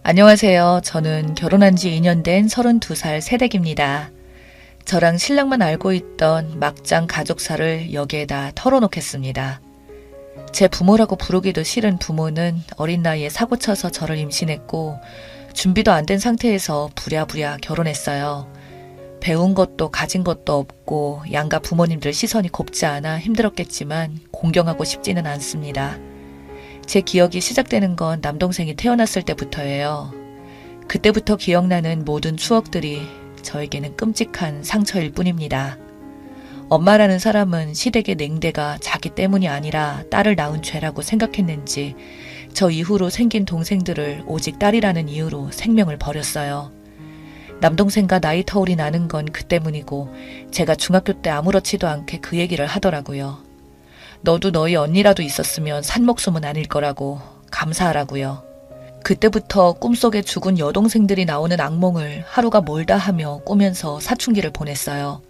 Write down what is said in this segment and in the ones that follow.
안녕하세요. 저는 결혼한 지 2년 된 32살 새댁입니다. 저랑 신랑만 알고 있던 막장 가족사를 여기에다 털어놓겠습니다. 제 부모라고 부르기도 싫은 부모는 어린 나이에 사고쳐서 저를 임신했고 준비도 안 된 상태에서 부랴부랴 결혼했어요. 배운 것도 가진 것도 없고 양가 부모님들 시선이 곱지 않아 힘들었겠지만 공경하고 싶지는 않습니다. 제 기억이 시작되는 건 남동생이 태어났을 때부터예요. 그때부터 기억나는 모든 추억들이 저에게는 끔찍한 상처일 뿐입니다. 엄마라는 사람은 시댁의 냉대가 자기 때문이 아니라 딸을 낳은 죄라고 생각했는지 저 이후로 생긴 동생들을 오직 딸이라는 이유로 생명을 버렸어요. 남동생과 나이 터울이 나는 건 그 때문이고 제가 중학교 때 아무렇지도 않게 그 얘기를 하더라고요. 너도 너희 언니라도 있었으면 산 목숨은 아닐 거라고 감사하라고요. 그때부터 꿈속에 죽은 여동생들이 나오는 악몽을 하루가 멀다 하며 꾸면서 사춘기를 보냈어요.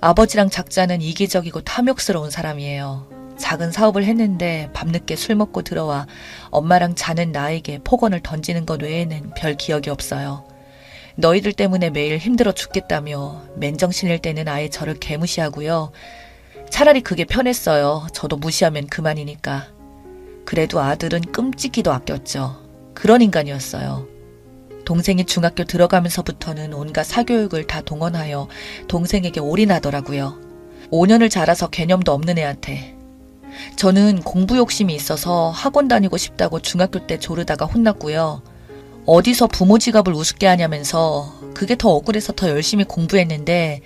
아버지랑 작자는 이기적이고 탐욕스러운 사람이에요. 작은 사업을 했는데 밤늦게 술 먹고 들어와 엄마랑 자는 나에게 폭언을 던지는 것 외에는 별 기억이 없어요. 너희들 때문에 매일 힘들어 죽겠다며 맨정신일 때는 아예 저를 개무시하고요. 차라리 그게 편했어요. 저도 무시하면 그만이니까. 그래도 아들은 끔찍이도 아꼈죠. 그런 인간이었어요. 동생이 중학교 들어가면서부터는 온갖 사교육을 다 동원하여 동생에게 올인하더라고요. 5년을 자라서 개념도 없는 애한테. 저는 공부 욕심이 있어서 학원 다니고 싶다고 중학교 때 조르다가 혼났고요. 어디서 부모 지갑을 우습게 하냐면서 그게 더 억울해서 더 열심히 공부했는데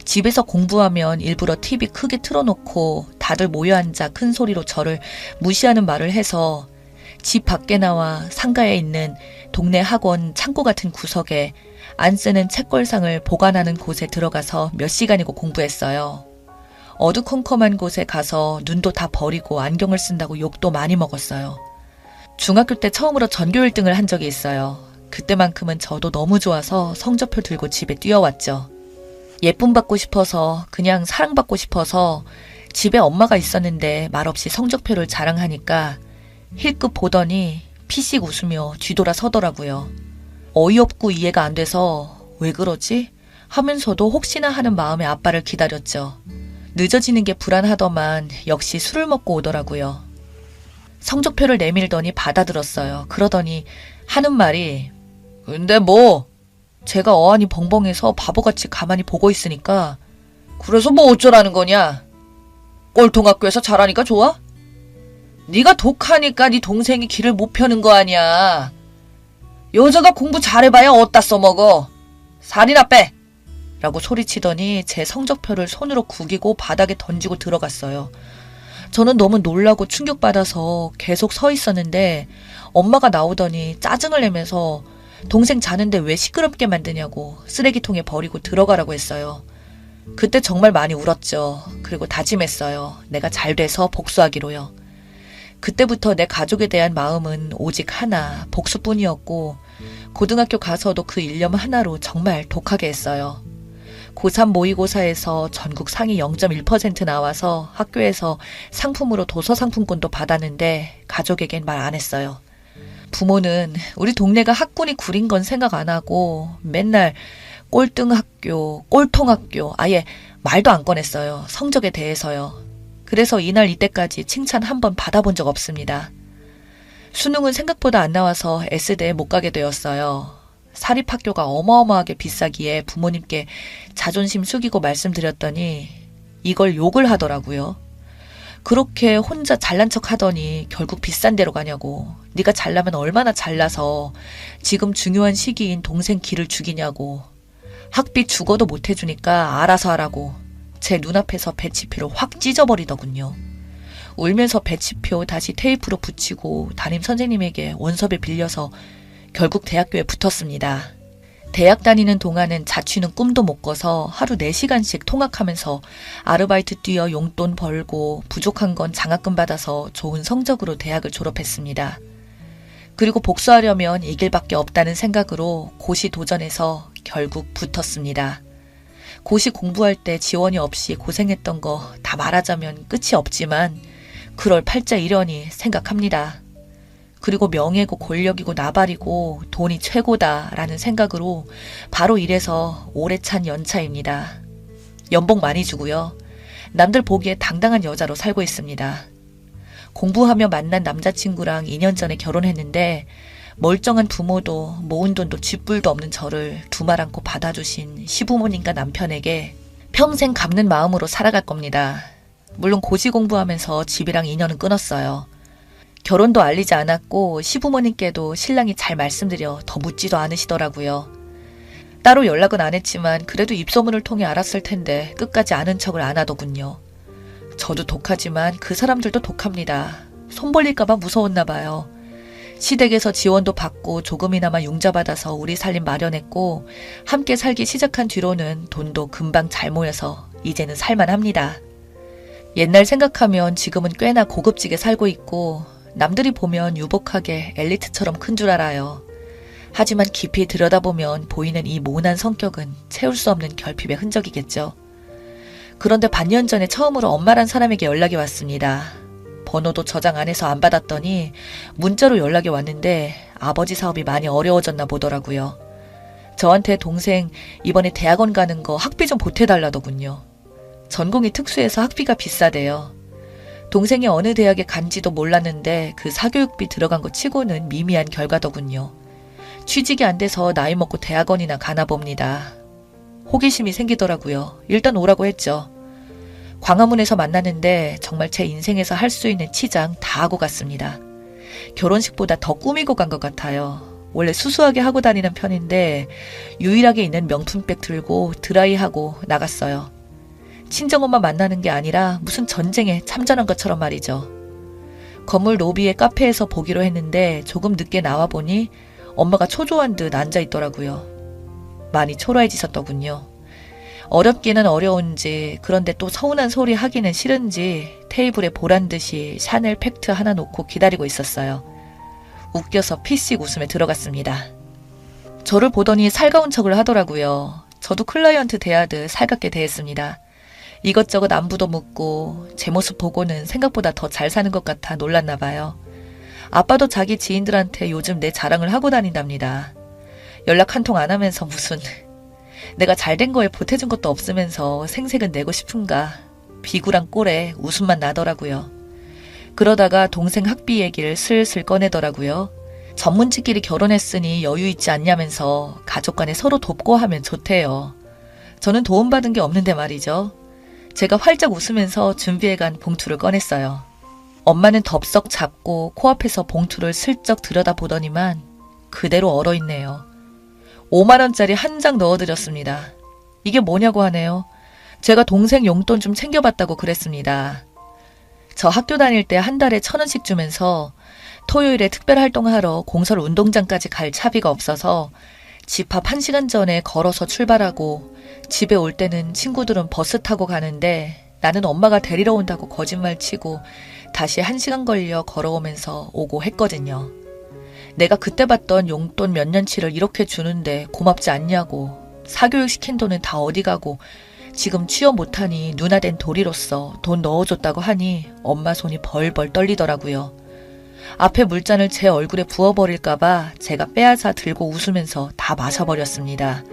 집에서 공부하면 일부러 TV 크게 틀어놓고 다들 모여앉아 큰 소리로 저를 무시하는 말을 해서 집 밖에 나와 상가에 있는 동네 학원 창고 같은 구석에 안 쓰는 책걸상을 보관하는 곳에 들어가서 몇 시간이고 공부했어요. 어두컴컴한 곳에 가서 눈도 다 버리고 안경을 쓴다고 욕도 많이 먹었어요. 중학교 때 처음으로 전교 1등을 한 적이 있어요. 그때만큼은 저도 너무 좋아서 성적표 들고 집에 뛰어왔죠. 예쁨 받고 싶어서 그냥 사랑받고 싶어서 집에 엄마가 있었는데 말없이 성적표를 자랑하니까 힐끗 보더니 피식 웃으며 뒤돌아 서더라고요. 어이없고 이해가 안 돼서 왜 그러지? 하면서도 혹시나 하는 마음에 아빠를 기다렸죠. 늦어지는 게 불안하더만 역시 술을 먹고 오더라고요. 성적표를 내밀더니 받아들었어요. 그러더니 하는 말이 근데 뭐 제가 어안이 벙벙해서 바보같이 가만히 보고 있으니까 그래서 뭐 어쩌라는 거냐? 꼴통학교에서 잘하니까 좋아? 네가 독하니까 네 동생이 길을 못 펴는 거 아니야. 여자가 공부 잘해봐야 어디다 써먹어. 살이나 빼! 라고 소리치더니 제 성적표를 손으로 구기고 바닥에 던지고 들어갔어요. 저는 너무 놀라고 충격받아서 계속 서 있었는데 엄마가 나오더니 짜증을 내면서 동생 자는데 왜 시끄럽게 만드냐고 쓰레기통에 버리고 들어가라고 했어요. 그때 정말 많이 울었죠. 그리고 다짐했어요. 내가 잘 돼서 복수하기로요. 그때부터 내 가족에 대한 마음은 오직 하나, 복수뿐이었고 고등학교 가서도 그 일념 하나로 정말 독하게 했어요. 고3 모의고사에서 전국 상위 0.1% 나와서 학교에서 상품으로 도서상품권도 받았는데 가족에겐 말 안 했어요. 부모는 우리 동네가 학군이 구린 건 생각 안 하고 맨날 꼴등학교, 꼴통학교 아예 말도 안 꺼냈어요. 성적에 대해서요. 그래서 이날 이때까지 칭찬 한 번 받아본 적 없습니다. 수능은 생각보다 안 나와서 S대에 못 가게 되었어요. 사립학교가 어마어마하게 비싸기에 부모님께 자존심 숙이고 말씀드렸더니 이걸 욕을 하더라고요. 그렇게 혼자 잘난 척 하더니 결국 비싼 데로 가냐고. 네가 잘나면 얼마나 잘나서 지금 중요한 시기인 동생 길을 죽이냐고. 학비 죽어도 못 해주니까 알아서 하라고. 제 눈앞에서 배치표를 확 찢어버리더군요. 울면서 배치표 다시 테이프로 붙이고 담임 선생님에게 원서를 빌려서 결국 대학교에 붙었습니다. 대학 다니는 동안은 자취는 꿈도 못 꿔서 하루 4시간씩 통학하면서 아르바이트 뛰어 용돈 벌고 부족한 건 장학금 받아서 좋은 성적으로 대학을 졸업했습니다. 그리고 복수하려면 이 길밖에 없다는 생각으로 고시 도전해서 결국 붙었습니다. 고시 공부할 때 지원이 없이 고생했던 거 다 말하자면 끝이 없지만 그럴 팔자이려니 생각합니다. 그리고 명예고 권력이고 나발이고 돈이 최고다라는 생각으로 바로 일해서 오래 찬 연차입니다. 연봉 많이 주고요. 남들 보기에 당당한 여자로 살고 있습니다. 공부하며 만난 남자친구랑 2년 전에 결혼했는데 멀쩡한 부모도 모은 돈도 쥐뿔도 없는 저를 두 말 않고 받아주신 시부모님과 남편에게 평생 갚는 마음으로 살아갈 겁니다. 물론 고시 공부하면서 집이랑 인연은 끊었어요. 결혼도 알리지 않았고 시부모님께도 신랑이 잘 말씀드려 더 묻지도 않으시더라고요. 따로 연락은 안 했지만 그래도 입소문을 통해 알았을 텐데 끝까지 아는 척을 안 하더군요. 저도 독하지만 그 사람들도 독합니다. 손 벌릴까봐 무서웠나 봐요. 시댁에서 지원도 받고 조금이나마 융자받아서 우리 살림 마련했고 함께 살기 시작한 뒤로는 돈도 금방 잘 모여서 이제는 살만합니다. 옛날 생각하면 지금은 꽤나 고급지게 살고 있고 남들이 보면 유복하게 엘리트처럼 큰 줄 알아요. 하지만 깊이 들여다보면 보이는 이 모난 성격은 채울 수 없는 결핍의 흔적이겠죠. 그런데 반년 전에 처음으로 엄마란 사람에게 연락이 왔습니다. 번호도 저장 안 해서 안 받았더니 문자로 연락이 왔는데 아버지 사업이 많이 어려워졌나 보더라고요. 저한테 동생 이번에 대학원 가는 거 학비 좀 보태달라더군요. 전공이 특수해서 학비가 비싸대요. 동생이 어느 대학에 간지도 몰랐는데 그 사교육비 들어간 거 치고는 미미한 결과더군요. 취직이 안 돼서 나이 먹고 대학원이나 가나 봅니다. 호기심이 생기더라고요. 일단 오라고 했죠. 광화문에서 만났는데 정말 제 인생에서 할 수 있는 치장 다 하고 갔습니다. 결혼식보다 더 꾸미고 간 것 같아요. 원래 수수하게 하고 다니는 편인데 유일하게 있는 명품백 들고 드라이하고 나갔어요. 친정엄마 만나는 게 아니라 무슨 전쟁에 참전한 것처럼 말이죠. 건물 로비의 카페에서 보기로 했는데 조금 늦게 나와보니 엄마가 초조한 듯 앉아있더라고요. 많이 초라해지셨더군요. 어렵기는 어려운지 그런데 또 서운한 소리 하기는 싫은지 테이블에 보란듯이 샤넬 팩트 하나 놓고 기다리고 있었어요. 웃겨서 피씩 웃으며 들어갔습니다. 저를 보더니 살가운 척을 하더라고요. 저도 클라이언트 대하듯 살갑게 대했습니다. 이것저것 안부도 묻고 제 모습 보고는 생각보다 더 잘 사는 것 같아 놀랐나 봐요. 아빠도 자기 지인들한테 요즘 내 자랑을 하고 다닌답니다. 연락 한 통 안 하면서 무슨 내가 잘된 거에 보태준 것도 없으면서 생색은 내고 싶은가. 비굴한 꼴에 웃음만 나더라고요. 그러다가 동생 학비 얘기를 슬슬 꺼내더라고요. 전문직끼리 결혼했으니 여유 있지 않냐면서 가족 간에 서로 돕고 하면 좋대요. 저는 도움받은 게 없는데 말이죠. 제가 활짝 웃으면서 준비해간 봉투를 꺼냈어요. 엄마는 덥석 잡고 코앞에서 봉투를 슬쩍 들여다보더니만 그대로 얼어있네요. 5만원짜리 한 장 넣어드렸습니다. 이게 뭐냐고 하네요. 제가 동생 용돈 좀 챙겨봤다고 그랬습니다. 저 학교 다닐 때 한 달에 1,000원씩 주면서 토요일에 특별활동하러 공설 운동장까지 갈 차비가 없어서 집 앞 1시간 전에 걸어서 출발하고 집에 올 때는 친구들은 버스 타고 가는데 나는 엄마가 데리러 온다고 거짓말 치고 다시 1시간 걸려 걸어오면서 오고 했거든요. 내가 그때 받던 용돈 몇 년치를 이렇게 주는데 고맙지 않냐고, 사교육 시킨 돈은 다 어디 가고 지금 취업 못하니 누나 된 도리로서 돈 넣어줬다고 하니 엄마 손이 벌벌 떨리더라고요. 앞에 물잔을 제 얼굴에 부어버릴까봐 제가 빼앗아 들고 웃으면서 다 마셔버렸습니다.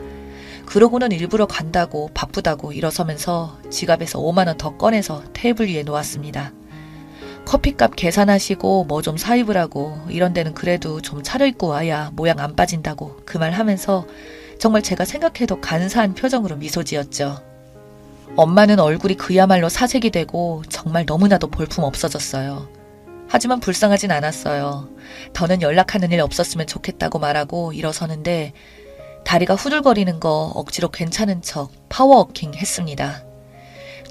그러고는 일부러 간다고 바쁘다고 일어서면서 지갑에서 5만원 더 꺼내서 테이블 위에 놓았습니다. 커피값 계산하시고 뭐 좀 사입으라고, 이런 데는 그래도 좀 차려입고 와야 모양 안 빠진다고 그 말 하면서 정말 제가 생각해도 간사한 표정으로 미소 지었죠. 엄마는 얼굴이 그야말로 사색이 되고 정말 너무나도 볼품 없어졌어요. 하지만 불쌍하진 않았어요. 더는 연락하는 일 없었으면 좋겠다고 말하고 일어서는데 다리가 후들거리는 거 억지로 괜찮은 척 파워워킹 했습니다.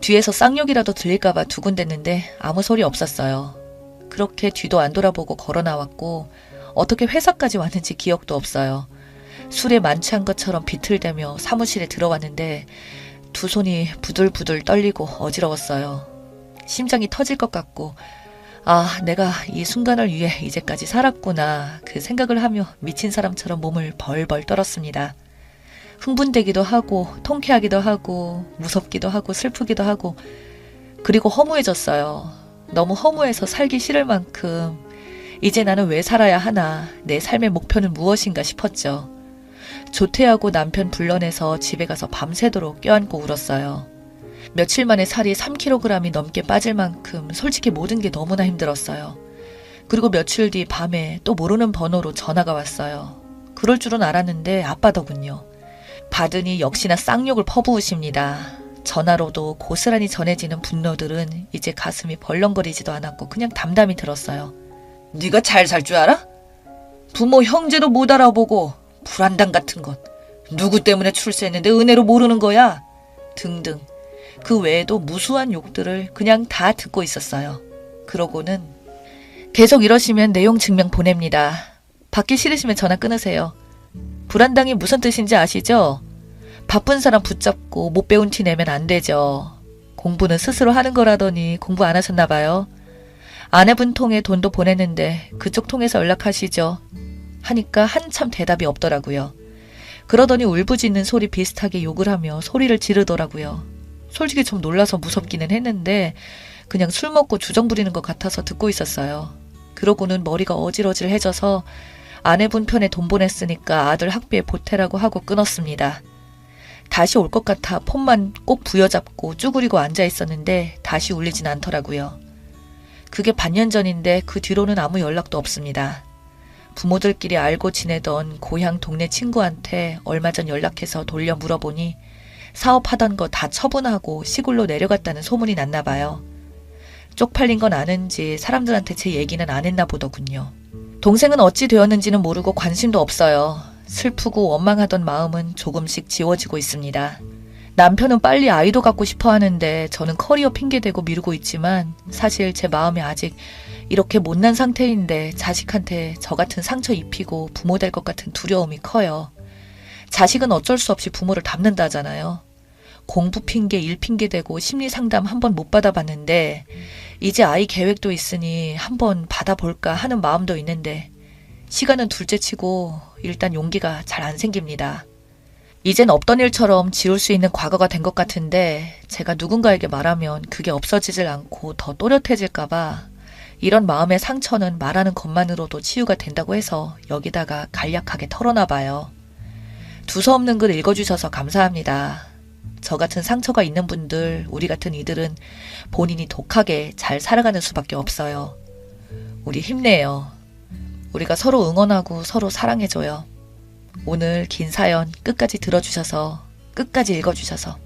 뒤에서 쌍욕이라도 들릴까봐 두근댔는데 아무 소리 없었어요. 그렇게 뒤도 안 돌아보고 걸어 나왔고 어떻게 회사까지 왔는지 기억도 없어요. 술에 만취한 것처럼 비틀대며 사무실에 들어왔는데 두 손이 부들부들 떨리고 어지러웠어요. 심장이 터질 것 같고 아, 내가 이 순간을 위해 이제까지 살았구나, 그 생각을 하며 미친 사람처럼 몸을 벌벌 떨었습니다. 흥분되기도 하고 통쾌하기도 하고 무섭기도 하고 슬프기도 하고 그리고 허무해졌어요. 너무 허무해서 살기 싫을 만큼 이제 나는 왜 살아야 하나, 내 삶의 목표는 무엇인가 싶었죠. 조퇴하고 남편 불러내서 집에 가서 밤새도록 껴안고 울었어요. 며칠 만에 살이 3kg이 넘게 빠질 만큼 솔직히 모든 게 너무나 힘들었어요. 그리고 며칠 뒤 밤에 또 모르는 번호로 전화가 왔어요. 그럴 줄은 알았는데 아빠더군요. 받으니 역시나 쌍욕을 퍼부으십니다. 전화로도 고스란히 전해지는 분노들은 이제 가슴이 벌렁거리지도 않았고 그냥 담담히 들었어요. 네가 잘 살 줄 알아? 부모 형제도 못 알아보고 불안당 같은 것. 누구 때문에 출세했는데 은혜로 모르는 거야? 등등. 그 외에도 무수한 욕들을 그냥 다 듣고 있었어요. 그러고는 계속 이러시면 내용 증명 보냅니다. 받기 싫으시면 전화 끊으세요. 불안당이 무슨 뜻인지 아시죠? 바쁜 사람 붙잡고 못 배운 티 내면 안 되죠. 공부는 스스로 하는 거라더니 공부 안 하셨나 봐요. 아내분 통해 돈도 보냈는데 그쪽 통해서 연락하시죠. 하니까 한참 대답이 없더라고요. 그러더니 울부짖는 소리 비슷하게 욕을 하며 소리를 지르더라고요. 솔직히 좀 놀라서 무섭기는 했는데 그냥 술 먹고 주정 부리는 것 같아서 듣고 있었어요. 그러고는 머리가 어질어질해져서 아내분 편에 돈 보냈으니까 아들 학비에 보태라고 하고 끊었습니다. 다시 올 것 같아 폰만 꼭 부여잡고 쭈그리고 앉아 있었는데 다시 울리진 않더라고요. 그게 반년 전인데 그 뒤로는 아무 연락도 없습니다. 부모들끼리 알고 지내던 고향 동네 친구한테 얼마 전 연락해서 돌려 물어보니 사업하던 거 다 처분하고 시골로 내려갔다는 소문이 났나 봐요. 쪽팔린 건 아는지 사람들한테 제 얘기는 안 했나 보더군요. 동생은 어찌 되었는지는 모르고 관심도 없어요. 슬프고 원망하던 마음은 조금씩 지워지고 있습니다. 남편은 빨리 아이도 갖고 싶어 하는데 저는 커리어 핑계대고 미루고 있지만 사실 제 마음이 아직 이렇게 못난 상태인데 자식한테 저 같은 상처 입히고 부모 될 것 같은 두려움이 커요. 자식은 어쩔 수 없이 부모를 닮는다잖아요. 공부 핑계, 일 핑계 대고 심리 상담 한 번 못 받아봤는데 이제 아이 계획도 있으니 한번 받아볼까 하는 마음도 있는데 시간은 둘째치고 일단 용기가 잘 안 생깁니다. 이젠 없던 일처럼 지울 수 있는 과거가 된 것 같은데 제가 누군가에게 말하면 그게 없어지질 않고 더 또렷해질까봐 이런 마음의 상처는 말하는 것만으로도 치유가 된다고 해서 여기다가 간략하게 털어놔 봐요. 두서없는 글 읽어주셔서 감사합니다. 저 같은 상처가 있는 분들, 우리 같은 이들은 본인이 독하게 잘 살아가는 수밖에 없어요. 우리 힘내요. 우리가 서로 응원하고 서로 사랑해줘요. 오늘 긴 사연 끝까지 들어주셔서 끝까지 읽어주셔서